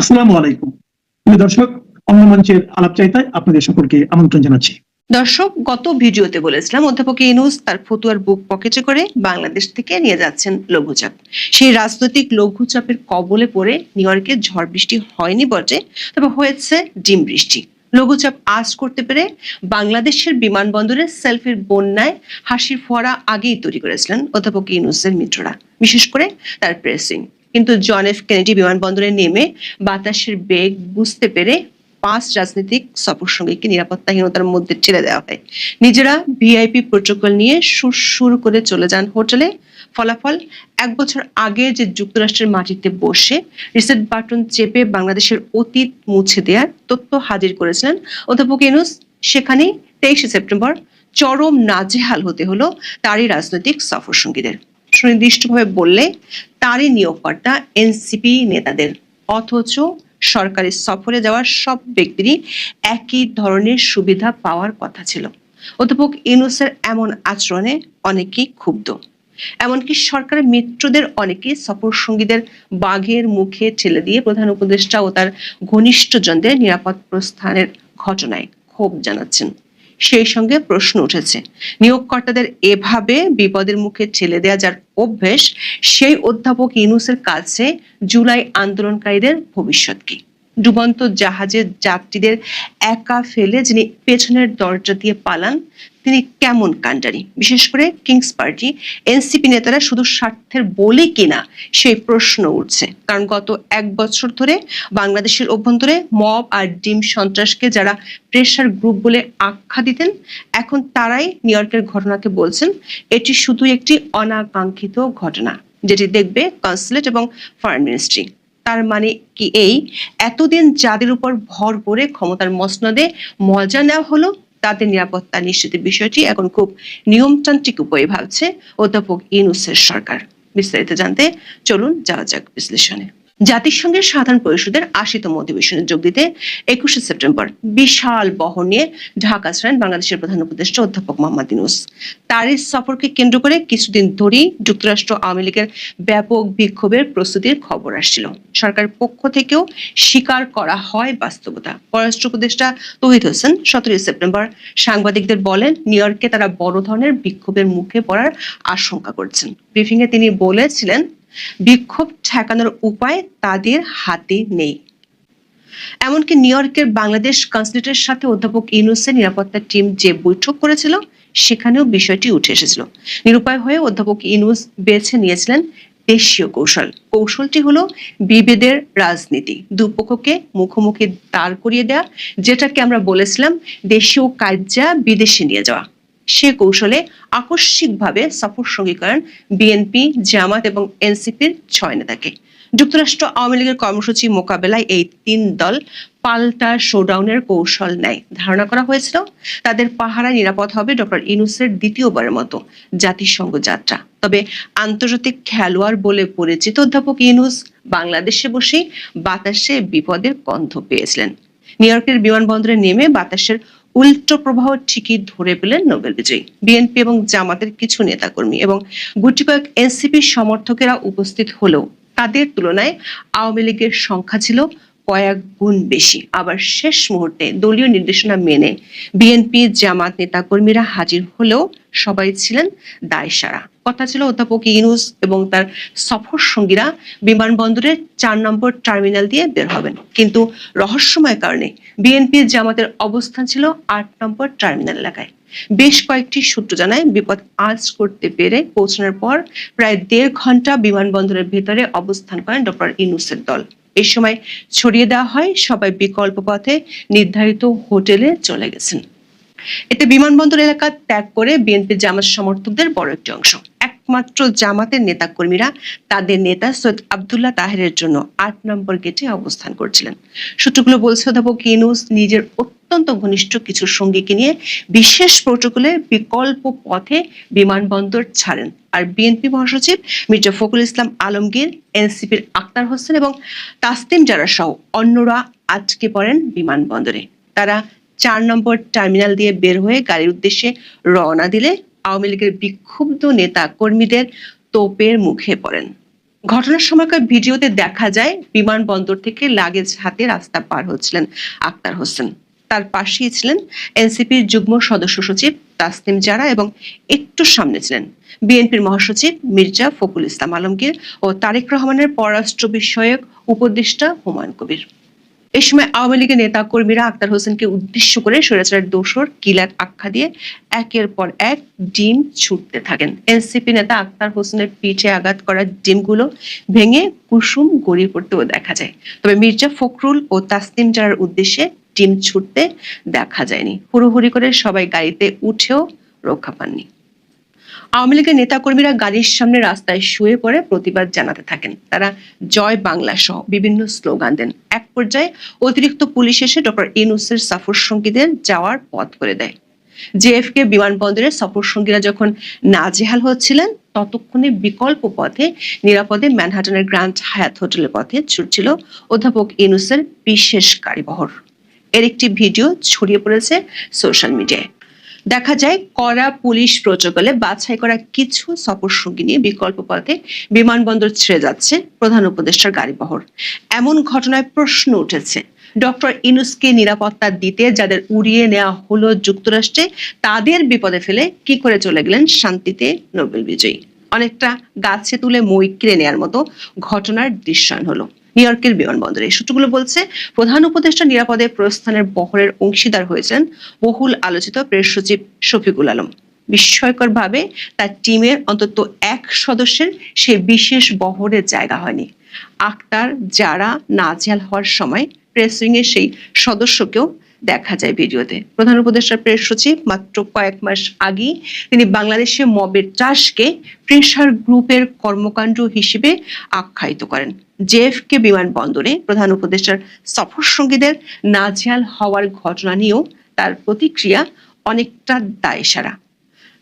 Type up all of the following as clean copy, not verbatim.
আসসালামু আলাইকুম। প্রিয় দর্শক, অন্য মঞ্চের আলাপচারিতায় আপনাদের সকলকে আমন্ত্রণ জানাচ্ছি। দর্শক, গত ভিডিওতে বলেছিলাম অধ্যাপক ইউনূস তার ফতুয়ার বুক পকেটে করে বাংলাদেশ থেকে নিয়ে যাচ্ছেন লঘুচাপ। সেই রাজনৈতিক লঘুচাপের কবলে পড়ে নিউ ইয়র্কে ঝড় বৃষ্টি হয়নি বটে, তবে হয়েছে ডিম বৃষ্টি। লঘুচাপ আজ করতে পেরে বাংলাদেশের বিমানবন্দরে সেলফির বন্যায় হাসির ফোয়ারা আগেই তৈরি করেছিলেন অধ্যাপক ইউনূসের মিত্ররা, বিশেষ করে তার প্রেসিং। কিন্তু জন এফ কেনেডি বিমানবন্দরে নেমে বাতাসের বেগ বুঝতে পেরে 5 রাজনৈতিক সফর সঙ্গীকে নিরাপত্তাহীনতার মধ্যে ঠেলে দেওয়া হয়। নিজেরা ভিআইপি প্রোটোকল নিয়ে সুর করে চলে যান হোটেলে। ফলাফল, 1 বছর আগে যে যুক্তরাষ্ট্রের মাটিতে বসে রিসেট বাটন চেপে বাংলাদেশের অতীত মুছে দেওয়ার তথ্য হাজির করেছিলেন অধ্যাপক ইউনূস, সেখানে 23 সেপ্টেম্বর চরম নাজেহাল হতে হলো তারই রাজনৈতিক সফর সঙ্গীদের। সুনির্দিষ্টভাবে বললে তারই নিয়োগকর্তা এনসিপি নেতাদের। অথচ সরকারি সফরে যাওয়ার সব ব্যক্তিরই একই ধরনের সুবিধা পাওয়ার কথা ছিল। অধ্যাপক ইউনূসের এমন আচরণে অনেকেই ক্ষুব্ধ। এমনকি সরকারের মিত্রদের অনেকেই সফর সঙ্গীদের বাঘের মুখে ঠেলে দিয়ে প্রধান উপদেষ্টা ও তার ঘনিষ্ঠজনদের নিরাপদ প্রস্থানের ঘটনায় ক্ষোভ জানাচ্ছেন। সেই সঙ্গে প্রশ্ন উঠেছে, নিয়োগকর্তাদের এভাবে বিপদের মুখে ঠেলে দেয়া যার অভ্যেস, সেই অধ্যাপক ইউনূসের কাছে জুলাই আন্দোলনকারীদের ভবিষ্যৎ কি? ডুবন্ত জাহাজের যাত্রীদের একা ফেলে যিনি পেছনের দরজা দিয়ে পালান, তিনি কেমন কাণ্ডারি? বিশেষ করে কিংস পার্টি এনসিপি নেতারা শুধু স্বার্থের বলে কিনা সেই প্রশ্ন উঠছে। কারণ গত 1 বছর ধরে বাংলাদেশের অভ্যন্তরে মব আর ডিম সন্ত্রাসকে যারা প্রেসার গ্রুপ বলে আখ্যা দিতেন, এখন তারাই নিউ ইয়র্কের ঘটনাকে বলছেন এটি শুধু একটি অনাকাঙ্ক্ষিত ঘটনা, যেটি দেখবে কনসুলেট এবং ফরেন মিনিস্ট্রি। তার মানে কি এই, এতদিন যাদের উপর ভর করে ক্ষমতার মসনদে মজা নেওয়া হলো, তাদের নিরাপত্তা নিশ্চিতের বিষয়টি এখন খুব নিয়মতান্ত্রিক উপায়ে ভাবছে অধ্যাপক ইউনূসের সরকার। বিস্তারিত জানতে চলুন যাওয়া যাক বিশ্লেষণে। জাতিসংঘের সাধারণ পরিষদের 80তম অধিবেশনে যোগ দিতে 21 সেপ্টেম্বর বিশাল বহর নিয়ে ঢাকা আসলেন বাংলাদেশের প্রধান উপদেষ্টা অধ্যাপক মোহাম্মদ ইউনূস। তার এই সফরকে কেন্দ্র করে কিছুদিন ধরেই যুক্তরাষ্ট্র আওয়ামী লীগের ব্যাপক বিক্ষোভের প্রস্তুতির খবর আসছিল। সরকারের পক্ষ থেকেও স্বীকার করা হয় বাস্তবতা। পররাষ্ট্র উপদেষ্টা তৌহিদ হোসেন 17 সেপ্টেম্বর সাংবাদিকদের বলেন, নিউ ইয়র্কে তারা বড় ধরনের বিক্ষোভের মুখে পড়ার আশঙ্কা করছেন। ব্রিফিংয়ে তিনি বলেছিলেন, বিক্ষোভ ঠেকানোর উপায় তাদের হাতে নেই। এমনকি নিউ ইয়র্কের বাংলাদেশ কনসুলেটের সাথে অধ্যাপক ইউনূসের নিরাপত্তা টিম যে বৈঠক করেছিল, সেখানেও বিষয়টি উঠে এসেছিল। নিরুপায় হয়ে অধ্যাপক ইউনূস বেছে নিয়েছিলেন দেশীয় কৌশল। কৌশলটি হলো বিভেদের রাজনীতি, দুপক্ষকে মুখোমুখি দাঁড় করিয়ে দেওয়া, যেটাকে আমরা বলেছিলাম দেশীয় কার্যা বিদেশে নিয়ে যাওয়া। সে কৌশলে আকস্মিকভাবে সফর সঙ্গী করেন বিএনপি, জামাত এবং এনসিপির 6 নেতাকে। যুক্তরাষ্ট্র আওয়ামী লীগের কর্মসূচি মোকাবেলায় এই 3 দল পাল্টা শোডাউনের কৌশল নেয়। ধারণা করা হয়েছিল তাদের পাহারায় নিরাপদ হবে ডক্টর ইউনূসের দ্বিতীয়বারের মতো জাতিসংঘ যাত্রা। তবে আন্তর্জাতিক খেলোয়াড় বলে পরিচিত অধ্যাপক ইউনূস বাংলাদেশে বসেই বাতাসে বিপদের গন্ধ পেয়েছিলেন। নিউ ইয়র্কের বিমানবন্দরে নেমে বাতাসের উল্টো প্রবাহ ঠিকই ধরে পেলেন নোবেল বিজয়ী বিএনপি এবং জামাতের কিছু নেতাকর্মী এবং গুটি কয়েক এনসিপি সমর্থকেরা উপস্থিত হলেও তাদের তুলনায় আওয়ামী লীগের সংখ্যা ছিল কয়েক গুণ বেশি। আবার শেষ মুহূর্তে দলীয় নির্দেশনা মেনে বিএনপি জামাত নেতাকর্মীরা হাজির হলেও সবাই ছিলেন দায়সারা। কথা ছিল অধ্যাপক ইউনূস এবং তার সফর সঙ্গীরা বিমানবন্দরের 4 নম্বর টার্মিনাল দিয়ে বের হবেন, কিন্তু রহস্যময় কারণে বিএনপি জামাতের অবস্থান ছিল 8 নম্বর টার্মিনাল এলাকায়। বেশ কয়েকটি সূত্র জানায়, বিপদ আজ করতে পেরে পৌঁছানোর পর প্রায় 1.5 ঘন্টা বিমানবন্দরের ভেতরে অবস্থান করেন ডক্টর ইউনূসের দল। এই সময় ছড়িয়ে দেওয়া হয় সবাই বিকল্প পথে নির্ধারিত হোটেলে চলে গেছেন। এতে বিমানবন্দর এলাকা ত্যাগ করে বিএনপি জামাত সমর্থকদের বড় একটি অংশ, একমাত্র জামাতের নেতাকর্মীরা তাদের নেতা সৈয়দ আব্দুল্লাহ তাহেরের জন্য 8 নম্বর গেটে অবস্থান করছিলেন। সূত্রগুলো বলছে অধ্যাপক ইউনূস নিজের অত্যন্ত ঘনিষ্ঠ কিছু সঙ্গীকে নিয়ে বিশেষ প্রোটোকলে বিকল্প পথে বিমানবন্দর ছাড়েন। আর বিএনপি মহাসচিব মির্জা ফখরুল ইসলাম আলমগীর, এনসিপির আক্তার হোসেন এবং তাসলিম জারা সহ অন্যরা আটকে পড়েন বিমানবন্দরে। তারা 4 নম্বর টার্মিনাল দিয়ে বের হয়ে গাড়ির উদ্দেশ্যে রওনা দিলে আওয়ামী লীগের বিক্ষুব্ধ নেতা কর্মীদের তোপের মুখে পড়েন। ঘটনার সময়কার ভিডিওতে দেখা যায় বিমানবন্দর থেকে লাগেজ হাতে রাস্তা পার হচ্ছিলেন আক্তার হোসেন। তার পাশেই ছিলেন এনসিপির যুগ্ম সদস্য সচিব তাসনিম জারা এবং একটু সামনে ছিলেন বিএনপির মহাসচিব মির্জা ফখরুল ইসলাম আলমগীর ও তারেক রহমানের পররাষ্ট্র বিষয়ক উপদেষ্টা হুমায়ুন কবির। এই সময় আওয়ামী লীগের নেতা কর্মীরা আক্তার হোসেনকে উদ্দেশ্য করে স্বৈরাচারের দোসর কিলার আখ্যা দিয়ে একের পর এক ডিম ছুটতে থাকেন। এনসিপি নেতা আক্তার হোসেনের পিঠে আঘাত করা ডিমগুলো ভেঙে কুসুম গড়িয়ে পড়তেও দেখা যায়। তবে মির্জা ফখরুল ও তাসনিম জারার উদ্দেশ্যে ডিম ছুটতে দেখা যায়নি। হুড়োহুড়ি করে সবাই গাড়িতে উঠেও রক্ষা পাননি। আওয়ামী লীগের নেতাকর্মীরা গাড়ির সামনে রাস্তায় শুয়ে পড়ে প্রতিবাদ জানাতে থাকেন। তারা জয় বাংলা সহ বিভিন্ন স্লোগান দেন। এক পর্যায়ে অতিরিক্ত পুলিশ এসে ডক্টর ইউনূসের সফর সঙ্গীদের যাওয়ার পথ করে দেয়। জেএফকে বিমানবন্দরের সফর সঙ্গীরা যখন নাজেহাল হচ্ছিলেন, ততক্ষণে বিকল্প পথে নিরাপদে ম্যানহাটনের গ্র্যান্ড হায়াত হোটেলের পথে ছুটছিল অধ্যাপক ইউনূসের বিশেষ গাড়িবহর। এর একটি ভিডিও ছড়িয়ে পড়েছে সোশ্যাল মিডিয়ায়। দেখা যায় কড়া পুলিশ প্রোটোকলে বাছাই করা কিছু সফর সঙ্গী নিয়ে বিকল্প পথে বিমানবন্দর ছেড়ে যাচ্ছে প্রধান উপদেষ্টার গাড়িবহর। এমন ঘটনায় প্রশ্ন উঠেছে, ডক্টর ইউনূসকে নিরাপত্তা দিতে যাদের উড়িয়ে নেওয়া হলো যুক্তরাষ্ট্রে, তাদের বিপদে ফেলে কি করে চলে গেলেন শান্তিতে নোবেল বিজয়ী? অনেকটা গাছে তুলে মই কিনে নেওয়ার মতো ঘটনার দৃশ্যায়ন হলো নিউ ইয়র্কের বিমানবন্দরে। সূত্রগুলো বলছে, প্রধান উপদেষ্টা নিরাপদে প্রস্থানের বহরের অংশীদার হয়েছেন বহুল আলোচিত প্রেস সচিব শফিকুল আলম। বিস্ময়কর ভাবে তার টিমের অন্তত এক সদস্যের সে বিশেষ বহরের জায়গা হয়নি। আক্তার যারা নাজেহাল হওয়ার সময় প্রেস উইং এর সেই সদস্যকেও দেখা যায় ভিডিওতে। প্রধান উপদেষ্টার প্রেস সচিব মাত্র কয়েক মাস আগে তিনি বাংলাদেশে মবের চাষকে প্রেসার গ্রুপের কর্মকাণ্ড হিসেবে আখ্যায়িত করেন। জেএফকে বিমানবন্দরে প্রধান উপদেষ্টার সফর সঙ্গীদের নাজেহাল হওয়ার ঘটনা নিয়েও তার প্রতিক্রিয়া অনেকটা দায়সারা।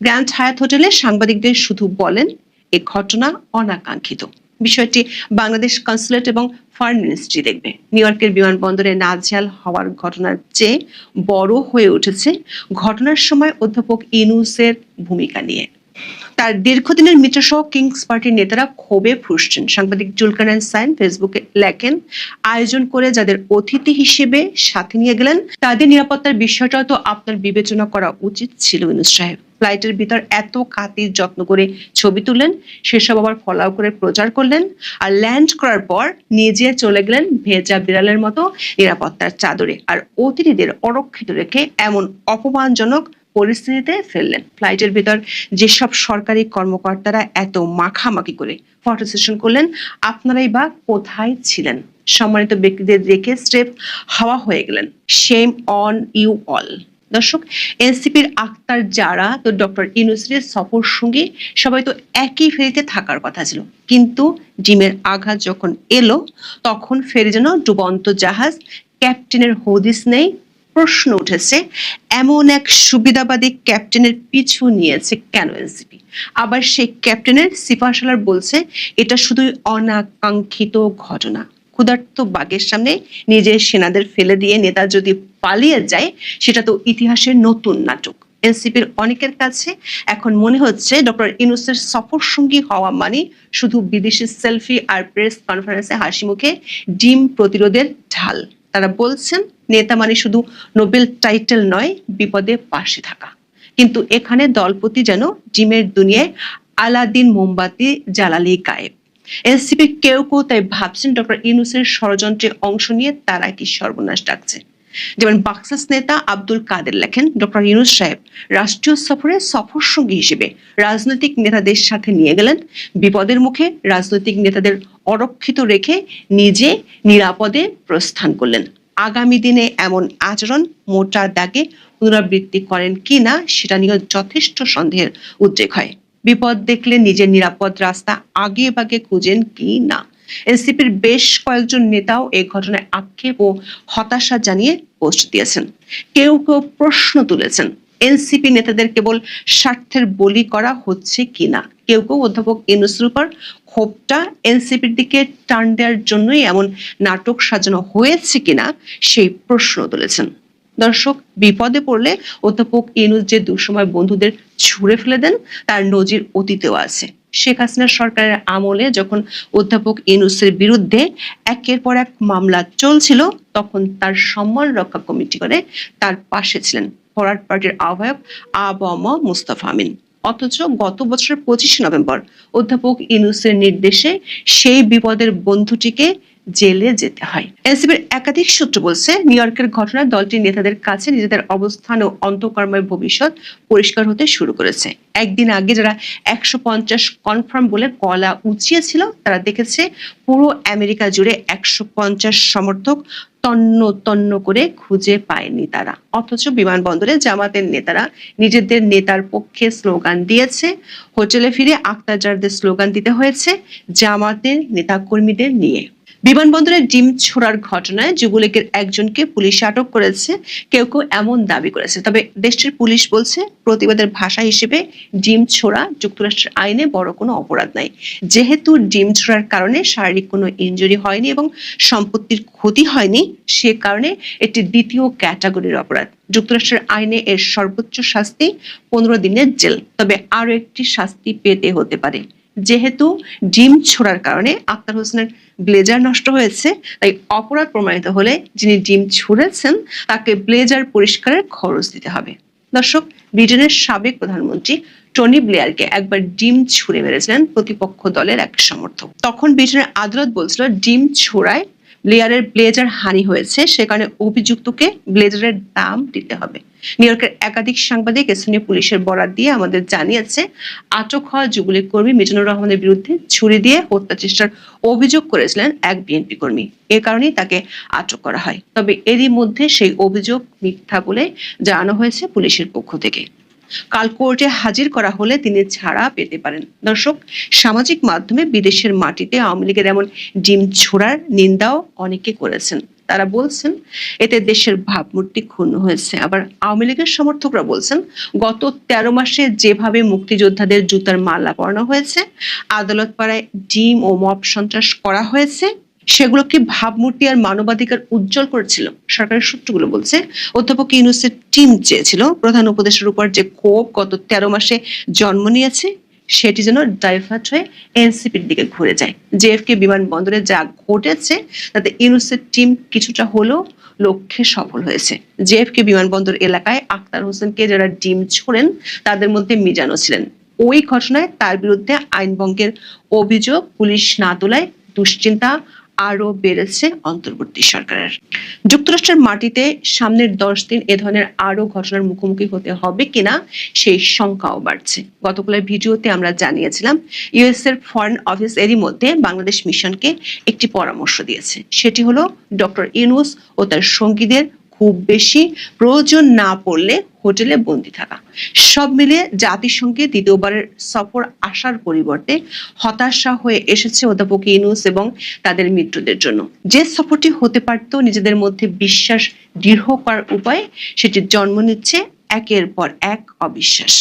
গ্র্যান্ড হায়াত হোটেলে সাংবাদিকদের শুধু বলেন, এ ঘটনা অনাকাঙ্ক্ষিত। বিষয়টি বাংলাদেশ কনসুলেট এবং ফরেন মিনিস্ট্রি দেখবে। নিউ ইয়র্কের বিমানবন্দরে নাজেহাল হওয়ার ঘটনার চেয়ে বড় হয়ে উঠেছে ঘটনার সময় অধ্যাপক ইউনূসের ভূমিকা নিয়ে। তার দীর্ঘদিনের মিত্রসহ কিংস পার্টির নেতারা ক্ষোভে ফুঁসছেন। সাংবাদিক জুলকারনাইন সাইন ফেসবুকে লেখেন, আয়োজন করে যাদের অতিথি হিসেবে সাথে নিয়ে গেলেন তাদের নিরাপত্তার বিষয়টাও তো আপনার বিবেচনা করা উচিত ছিল ইউনূস সাহেব। ফ্লাইটের ভিতর এত খাতির যত্ন করে ছবি তুললেন, সেসব আবার ফলাও করে প্রচার করলেন, আর ল্যান্ড করার পর নিজে চলে গেলেন ভেজা বিড়ালের মতো নিরাপত্তার চাদরে, আর অতিথিদের অরক্ষিত রেখে এমন অপমানজনক পরিস্থিতিতে ফেললেন। ফ্লাইটের ভিতর যেসব সরকারি কর্মকর্তারা এত মাখামাখি করে ফটো সেশন করলেন, আপনারাই বা কোথায় ছিলেন? সম্মানিত ব্যক্তিদের রেখে স্রেফ হাওয়া হয়ে গেলেন। Shame on you all. দর্শক, এনসিপির আক্তার যারা তো ডক্টর ইউনূসের সফর সঙ্গী, সবাই তো একই ফেরিতে থাকার কথা ছিল, কিন্তু ডিমের আঘাত যখন এলো তখন ফেরি যেন ডুবন্ত জাহাজ, ক্যাপ্টেনের হদিস নেই। প্রশ্ন উঠেছে, এমন এক সুবিধাবাদী ক্যাপ্টেনের পিছু নিয়েছে কেন এনসিপি? আবার সেই ক্যাপ্টেনের সিপাহসালার বলছে এটা শুধুই অনাকাঙ্ক্ষিত ঘটনা। ক্ষুধার্ত বাঘের সামনে নিজের সেনাদের ফেলে দিয়ে নেতা যদি পালিয়ে যায়, সেটা তো ইতিহাসের নতুন নাটক। এনসিপির অনেকের কাছে এখন মনে হচ্ছে ডক্টর ইউনূসের সফর সঙ্গী হওয়া মানে শুধু বিদেশি সেলফি আর প্রেস কনফারেন্সে হাসি মুখে ডিম প্রতিরোধের ঢাল। তারা বলছেন নেতা মানে শুধু নোবেল টাইটেল নয়, বিপদে পাশে থাকা। কিন্তু এখানে দলপতি যেন ডিমের দুনিয়ায় আলাদিন মোমবাতি জ্বালালি গায়েব। এনসিপি কেউ কেউ তাই ভাবছেন ডক্টর ইউনূসের ষড়যন্ত্রে অংশ নিয়ে তারা কি সর্বনাশ ডাকছে। যেমন বাক্সাস নেতা আব্দুল কাদের লেখেন, ডক্টর ইউনূস সাহেব রাষ্ট্রীয় সফরে সফর সঙ্গী হিসেবে রাজনৈতিক নেতাদের সাথে নিয়ে গেলেন, বিপদের মুখে রাজনৈতিক নেতাদের অরক্ষিত রেখে নিজে নিরাপদে প্রস্থান করলেন। আগামী দিনে এমন আচরণ মোটা দাগে পুনরাবৃত্তি করেন কিনা সেটা নিয়ে যথেষ্ট সন্দেহের উদ্রেক হয়। বিপদ দেখলে নিজের নিরাপদ রাস্তা আগে ভাগে খুঁজেন কি না। এনসিপির বেশ কয়েকজন নেতাও এই ঘটনায় আক্ষেপ ও হতাশা জানিয়ে পোস্ট দিয়েছেন। কেউ কেউ প্রশ্ন তুলেছেন, এনসিপি নেতাদের কেবল স্বার্থের বলি করা হচ্ছে কিনা। কেউ কেউ অধ্যাপক ইউনূসের উপর ক্ষোভটা এনসিপির দিকে টান দেওয়ার জন্যই এমন নাটক সাজানো হয়েছে কিনা সেই প্রশ্ন তুলেছেন। দর্শক, বিপদে পড়লে অধ্যাপক ইউনূস যে দুঃসময় বন্ধুদের ছুঁড়ে ফেলে দেন তার নজির অতীতেও আছে। শেখ হাসিনা সরকারের আমলে যখন অধ্যাপক ইউনূসের বিরুদ্ধে একের পর এক মামলা চলছিল, তখন তার সম্মান রক্ষা কমিটি করে তার পাশে ছিলেন ফরওয়ার্ড পার্টির আহ্বায়ক আ.ব.ম. মুস্তফা আমিন। অথচ গত বছরের 25 নভেম্বর অধ্যাপক ইউনূসের নির্দেশে সেই বিপদের বন্ধুটিকে জেলে যেতে হয়। এনসিপির একাধিক সূত্র বলছে, নিউ ইয়র্কের ঘটনায় দলটির নেতাদের কাছে নিজেদের অবস্থান ও অন্তঃকর্মের ভবিষ্যৎ পরিষ্কার হতে শুরু করেছে। একদিন আগে যারা 150 কনফার্ম বলে গলা উঁচিয়েছিল, তারা দেখেছে পুরো আমেরিকা জুড়ে 150 সমর্থক তন্ন তন্ন করে খুঁজে পায়নি তারা। অথচ বিমানবন্দরে জামাতের নেতারা নিজেদের নেতার পক্ষে স্লোগান দিয়েছে, হোটেলে ফিরে আখতারজারদের স্লোগান দিতে হয়েছে জামাতের নেতাকর্মীদের নিয়ে। বিমানবন্দরে ডিম ছোড়ার ঘটনায় যুবলীগের একজনকে পুলিশ আটক করেছে, কেউ কেউ এমন দাবি করেছে। তবে দেশটির পুলিশ বলছে, প্রতিবাদের ভাষা হিসেবে ডিম ছোড়া যুক্তরাষ্ট্রের আইনে বড় কোনো অপরাধ নাই। যেহেতু ডিম ছোড়ার কারণে শারীরিক কোনো ইনজুরি হয়নি এবং সম্পত্তির ক্ষতি হয়নি, সে কারণে এটি দ্বিতীয় ক্যাটাগরির অপরাধ। যুক্তরাষ্ট্রের আইনে এর সর্বোচ্চ শাস্তি 15 দিনের জেল। তবে আরো একটি শাস্তি পেতে হতে পারে। যেহেতু ডিম ছোড়ার কারণে আক্তার হোসেনের ব্লেজার নষ্ট হয়েছে, তাই অপরাধ প্রমাণিত হলে যিনি ডিম ছুঁড়েছেন তাকে ব্লেজার পরিষ্কারের খরচ দিতে হবে। দর্শক, ব্রিটেনের সাবেক প্রধানমন্ত্রী টনি ব্লেয়ারকে একবার ডিম ছুঁড়ে মেরেছিলেন প্রতিপক্ষ দলের এক সমর্থক। তখন ব্রিটেনের আদালত বলছিল, ডিম ছোড়ায় ব্লেয়ারের ব্লেজার হানি হয়েছে, সে কারণে অভিযুক্তকে ব্লেজারের দাম দিতে হবে। নিউ ইয়র্কের একাধিক সাংবাদিক স্থানীয় পুলিশের বরাত দিয়ে আমাদের জানিয়েছে, আটক হওয়া যুবলীগ কর্মী মিজানুর রহমানের বিরুদ্ধে ছুরি দিয়ে হত্যা চেষ্টার অভিযোগ করেছিলেন এক বিএনপি কর্মী। এ কারণেই তাকে আটক করা হয়। তবে এরই মধ্যে সেই অভিযোগ মিথ্যা বলে জানানো হয়েছে পুলিশের পক্ষ থেকে। কাল কোর্টে হাজির করা হলে তিনি ছাড়া পেতে পারেন। দর্শক, সামাজিক মাধ্যমে বিদেশের মাটিতে আওয়ামী লীগের এমন ডিম ছোড়ার নিন্দাও অনেকে করেছেন। তারা বলছেন, এতে দেশের ভাবমূর্তি ক্ষুণ্ণ হয়েছে। আবার আওয়ামী লীগের সমর্থকরা বলছেন, গত 13 মাসে যেভাবে মুক্তিযোদ্ধাদের জুতার মালা পরানো হয়েছে, আদালত পাড়ায় ডিম ও মব সন্ত্রাস করা হয়েছে, সেগুলো কি ভাবমূর্তি আর মানবাধিকার উজ্জ্বল করেছিল? সরকারের সূত্রগুলো বলছে, অধ্যাপক ইউনূসের টিম চেয়েছিল প্রধান উপদেষ্টার উপর যে ক্ষোভ গত 13 মাসে জন্ম নিয়েছে, সেটি যেন ডাইভার্ট হয়ে এনসিপির দিকে ঘুরে যায়। জেএফকে বিমানবন্দরে যা ঘটেছে তাতে ইউনূসের টিম কিছুটা হলেও লক্ষ্যে সফল হয়েছে। জেএফকে বিমানবন্দর এলাকায় আক্তার হোসেনকে যারা ডিম ছোড়েন, তাদের মধ্যে মিজানও ছিলেন। ওই ঘটনায় তার বিরুদ্ধে আইন ভঙ্গের অভিযোগ পুলিশ না তোলায় দুশ্চিন্তা আরো বেড়েছে অন্তর্বর্তী সরকারের। যুক্তরাষ্ট্রের মাটিতে সামনের 10 দিন এ ধরনের আরো ঘটনার মুখোমুখি হতে হবে কিনা সেই শঙ্কাও বাড়ছে। গতকালের ভিডিওতে আমরা জানিয়েছিলাম, ইউএস এর ফরেন অফিস এরই মধ্যে বাংলাদেশ মিশনকে একটি পরামর্শ দিয়েছে। সেটি হলো, ডক্টর ইউনূস ও তার সঙ্গীদের খুব বেশি প্রয়োজন না পড়লে হোটেলে বন্দী থাকা। সব মিলিয়ে জাতিসংঘে দ্বিতীয়বারের সফর আসার পরিবর্তে হতাশা হয়ে এসেছে অধ্যাপক ইউনূস এবং তাদের মিত্রদের জন্য। যে সফরটি হতে পারত নিজেদের মধ্যে বিশ্বাস দৃঢ় করার উপায়, সেটি জন্ম নিচ্ছে একের পর এক অবিশ্বাস।